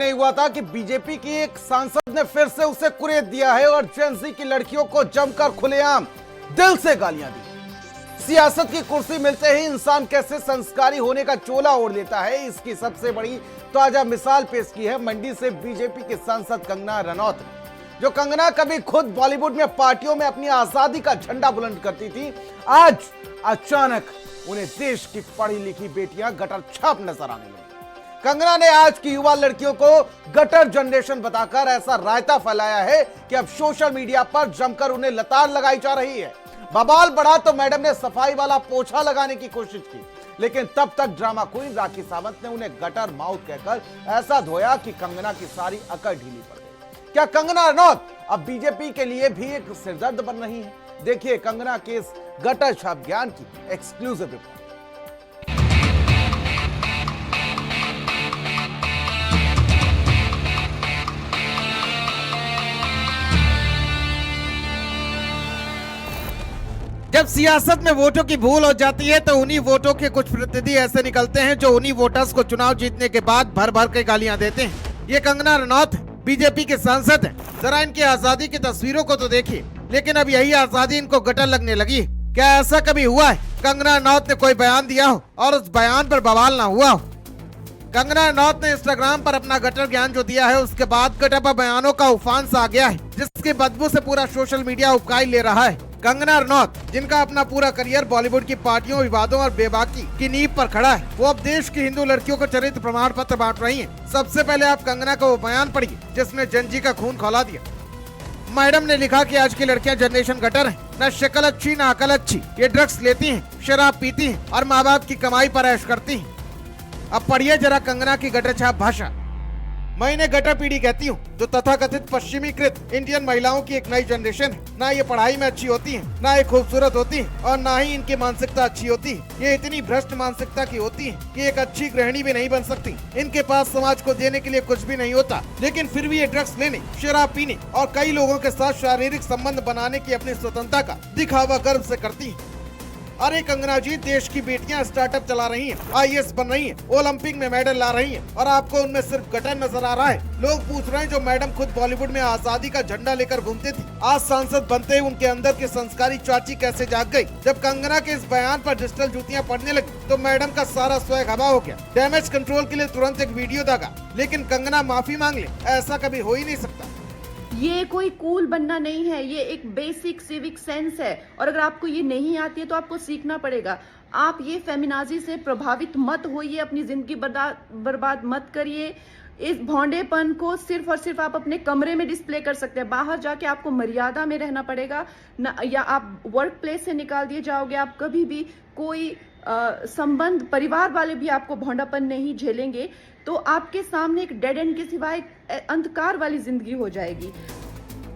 नहीं हुआ था कि बीजेपी की एक सांसद ने फिर से उसे कुरेद दिया है और जेएनजी की लड़कियों को जमकर खुलेआम दिल से गालियां दी। सियासत की कुर्सी मिलते ही इंसान कैसे संस्कारी होने का चोला ओढ़ लेता है, इसकी सबसे बड़ी ताजा मिसाल पेश की है मंडी से बीजेपी की सांसद कंगना रनौत ने। जो कंगना कभी खुद बॉलीवुड में पार्टियों में अपनी आजादी का झंडा बुलंद करती थी, आज अचानक उन्हें देश की पढ़ी लिखी बेटियां गटर छाप नजर आने लगी। कंगना ने आज की युवा लड़कियों को गटर जनरेशन बताकर ऐसा रायता फैलाया है कि अब सोशल मीडिया पर जमकर उन्हें लताड़ लगाई जा रही है। बवाल बढ़ा तो मैडम ने सफाई वाला पोछा लगाने की कोशिश की, लेकिन तब तक ड्रामा क्वीन राखी सावंत ने उन्हें गटर माउथ कहकर ऐसा धोया कि कंगना की सारी अकड़ ढीली पड़ गई। क्या कंगना रनौत अब बीजेपी के लिए भी एक सिरदर्द बन रही है? देखिए कंगना के इस गटर छाप ज्ञान की एक्सक्लूसिव रिपोर्ट। जब सियासत में वोटों की भूल हो जाती है तो उन्हीं वोटों के कुछ प्रतिनिधि ऐसे निकलते हैं जो उन्हीं वोटर्स को चुनाव जीतने के बाद भर भर के गालियां देते हैं। ये कंगना रनौत बीजेपी के सांसद हैं। जरा इनकी आजादी की तस्वीरों को तो देखिए, लेकिन अब यही आजादी इनको गटर लगने लगी। क्या ऐसा कभी हुआ है कंगना रनौत ने कोई बयान दिया हो और उस बयान पर बवाल ना हुआ हो? कंगना रनौत ने इंस्टाग्राम पर अपना गटर ज्ञान जो दिया है, उसके बाद गटर पर बयानों का उफान सा आ गया है, जिसकी बदबू से पूरा सोशल मीडिया उबकाई ले रहा है। कंगना रनौत, जिनका अपना पूरा करियर बॉलीवुड की पार्टियों, विवादों और बेबाकी की नींव पर खड़ा है, वो अब देश की हिंदू लड़कियों को चरित्र प्रमाण पत्र बांट रही हैं। सबसे पहले आप कंगना का वो बयान पढ़िए जिसने जेएनजी का खून खौला दिया। मैडम ने लिखा कि आज की लड़कियां जनरेशन गटर हैं, न शक्ल अच्छी न अकल अच्छी, ये ड्रग्स लेती हैं, शराब पीती हैं और माँ बाप की कमाई पर ऐश करती हैं। अब पढ़िए जरा कंगना की गटर छाप भाषा। मैं इन्हें गटर पीढ़ी कहती हूँ, जो तथाकथित पश्चिमीकृत इंडियन महिलाओं की एक नई जनरेशन है। ना ये पढ़ाई में अच्छी होती है, ना ये खूबसूरत होती है और ना ही इनकी मानसिकता अच्छी होती है। ये इतनी भ्रष्ट मानसिकता की होती है कि एक अच्छी गृहिणी भी नहीं बन सकती। इनके पास समाज को देने के लिए कुछ भी नहीं होता, लेकिन फिर भी ये ड्रग्स लेने, शराब पीने और कई लोगों के साथ शारीरिक संबंध बनाने की अपनी स्वतंत्रता का दिखावा गर्व से करती है। अरे कंगना जी, देश की बेटियां स्टार्टअप चला रही हैं, आईएएस बन रही हैं, ओलंपिक में मेडल ला रही हैं और आपको उनमें सिर्फ गटर नजर आ रहा है। लोग पूछ रहे हैं जो मैडम खुद बॉलीवुड में आजादी का झंडा लेकर घूमती थी, आज सांसद बनते ही उनके अंदर की संस्कारी चाची कैसे जाग गई? जब कंगना के इस बयान पर डिजिटल जूतियां पड़ने लगी तो मैडम का सारा स्वैग हवा हो गया। डैमेज कंट्रोल के लिए तुरंत एक वीडियो दागा, लेकिन कंगना माफी मांग ले, ऐसा कभी हो ही नहीं सकता। ये कोई कूल बनना नहीं है, ये एक बेसिक सिविक सेंस है और अगर आपको ये नहीं आती है तो आपको सीखना पड़ेगा। आप ये फेमिनाजी से प्रभावित मत होइए, अपनी जिंदगी बर्बाद मत करिए। इस भौंडेपन को सिर्फ और सिर्फ आप अपने कमरे में डिस्प्ले कर सकते हैं, बाहर जाके आपको मर्यादा में रहना पड़ेगा ना, या आप वर्क प्लेस से निकाल दिए जाओगे। आप कभी भी कोई संबंध, परिवार वाले भी आपको भौंडापन नहीं झेलेंगे तो आपके सामने एक डेड एंड के सिवाय अंधकार वाली जिंदगी हो जाएगी।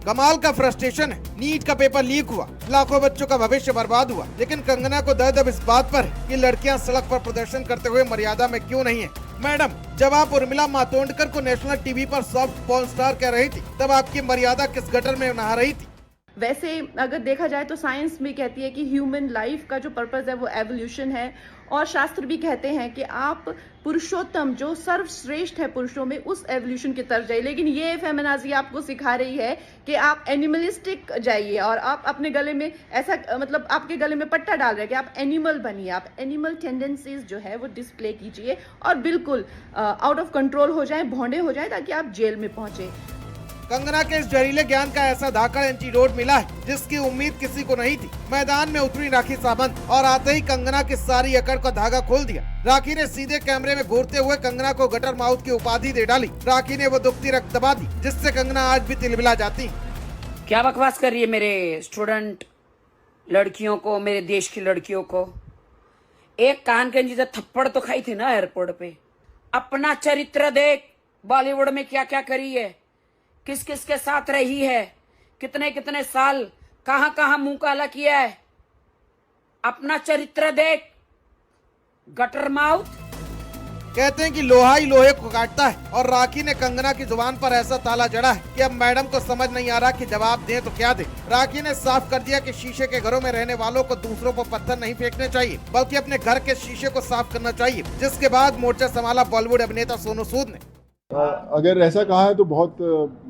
कमाल का फ्रस्ट्रेशन है। नीट का पेपर लीक हुआ, लाखों बच्चों का भविष्य बर्बाद हुआ, लेकिन कंगना को दर्द अब इस बात पर है कि लड़कियां सड़क पर प्रदर्शन करते हुए मर्यादा में क्यों नहीं है। मैडम, जब आप उर्मिला मातोंडकर को नेशनल टीवी पर सॉफ्ट पॉर्न स्टार कह रही थी, तब आपकी मर्यादा किस गटर में नहा रही थी? वैसे अगर देखा जाए तो साइंस भी कहती है कि ह्यूमन लाइफ का जो पर्पस है वो एवोल्यूशन है, और शास्त्र भी कहते हैं कि आप पुरुषोत्तम जो सर्वश्रेष्ठ है पुरुषों में, उस एवोल्यूशन की तरफ जाइए। लेकिन ये फेमिनाजी आपको सिखा रही है कि आप एनिमलिस्टिक जाइए और आप अपने गले में ऐसा, मतलब आपके गले में पट्टा डाल रहे हैं कि आप एनिमल बनिए, आप एनिमल टेंडेंसीज जो है वो डिस्प्ले कीजिए और बिल्कुल आउट ऑफ कंट्रोल हो जाए, भौंडे हो जाए, ताकि आप जेल में पहुंचे। कंगना के इस जहरीले ज्ञान का ऐसा धाकड़ एंटीडोट मिला है जिसकी उम्मीद किसी को नहीं थी। मैदान में उतरी राखी सावंत और आते ही कंगना की सारी अकड़ का धागा खोल दिया। राखी ने सीधे कैमरे में घूरते हुए कंगना को गटर माउथ की उपाधि दे डाली। राखी ने वो दुखती रख दबा दी जिससे कंगना आज भी तिलमिला जाती। क्या बकवास कर रही है मेरे स्टूडेंट लड़कियों को, मेरे देश की लड़कियों को। एक कान के नीचे थप्पड़ तो खाई थी ना एयरपोर्ट पे। अपना चरित्र देख, बॉलीवुड में क्या क्या करी है, किस किस के साथ रही है, कितने कितने साल कहां कहां मुंह काला किया है। अपना चरित्र देख, गटर माउथ। कहते हैं कि लोहा ही लोहे को काटता है और राखी ने कंगना की जुबान पर ऐसा ताला जड़ा है कि अब मैडम को समझ नहीं आ रहा कि जवाब दें तो क्या दें। राखी ने साफ कर दिया कि शीशे के घरों में रहने वालों को दूसरों पर पत्थर नहीं फेंकने चाहिए, बल्कि अपने घर के शीशे को साफ करना चाहिए। जिसके बाद मोर्चा संभाला बॉलीवुड अभिनेता सोनू सूद ने। अगर ऐसा कहा है तो बहुत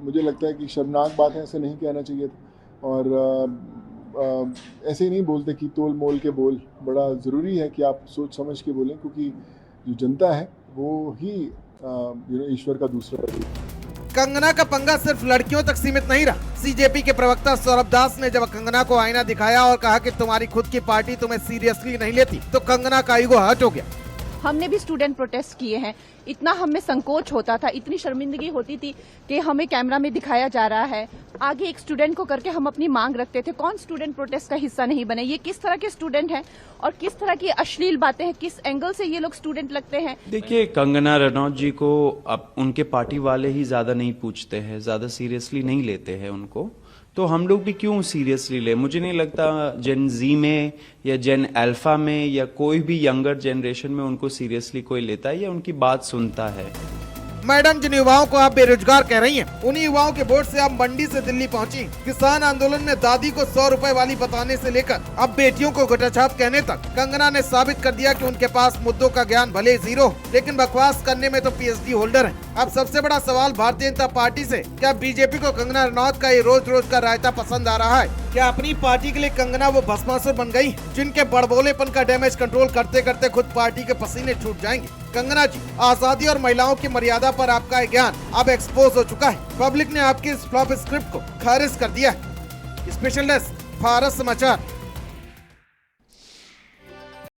मुझे लगता है कि शर्मनाक बात है, ऐसे नहीं कहना चाहिए था। और ऐसे ही नहीं बोलते कि तोल मोल के बोल, बड़ा ज़रूरी है कि आप सोच समझ के बोलें, क्योंकि जो जनता है वो ही ईश्वर का दूसरा रूप है। कंगना का पंगा सिर्फ लड़कियों तक सीमित नहीं रहा। सीजेपी के प्रवक्ता सौरभ दास ने जब कंगना को आईना दिखाया और कहा कि तुम्हारी खुद की पार्टी तुम्हें सीरियसली नहीं लेती, तो कंगना का ईगो हर्ट हो गया। हमने भी स्टूडेंट प्रोटेस्ट किए हैं, इतना हमें संकोच होता था, इतनी शर्मिंदगी होती थी कि हमें कैमरा में दिखाया जा रहा है, आगे एक स्टूडेंट को करके हम अपनी मांग रखते थे। कौन स्टूडेंट प्रोटेस्ट का हिस्सा नहीं बने? ये किस तरह के स्टूडेंट हैं और किस तरह की अश्लील बातें हैं, किस एंगल से ये लोग स्टूडेंट लगते हैं? देखिए, कंगना रनौत जी को अब उनके पार्टी वाले ही ज्यादा नहीं पूछते हैं, ज्यादा सीरियसली नहीं लेते हैं उनको, तो हम लोग भी क्यों सीरियसली ले? मुझे नहीं लगता जेन जी में या जेन अल्फा में या कोई भी यंगर जनरेशन में उनको सीरियसली कोई लेता है या उनकी बात सुनता है। मैडम, जिन युवाओं को आप बेरोजगार कह रही हैं, उन्हीं युवाओं के वोट से आप मंडी से दिल्ली पहुंची। किसान आंदोलन में दादी को 100 रुपए वाली बताने से लेकर अब बेटियों को गटाछाप कहने तक कंगना ने साबित कर दिया कि उनके पास मुद्दों का ज्ञान भले जीरो, लेकिन बकवास करने में तो पीएचडी होल्डर है। अब सबसे बड़ा सवाल भारतीय जनता पार्टी से, क्या बीजेपी को कंगना रनौत का ये रोज रोज का रायता पसंद आ रहा है? क्या अपनी पार्टी के लिए कंगना वो भस्मासुर बन गई जिनके बड़बोलेपन का डैमेज कंट्रोल करते करते खुद पार्टी के पसीने छूट जाएंगे? कंगना जी, आजादी और महिलाओं की मर्यादा पर आपका ज्ञान अब एक्सपोज हो चुका है। पब्लिक ने आपकी इस फ्लॉप स्क्रिप्ट को खारिज कर दिया है। स्पेशल डेस्क, भारत समाचार।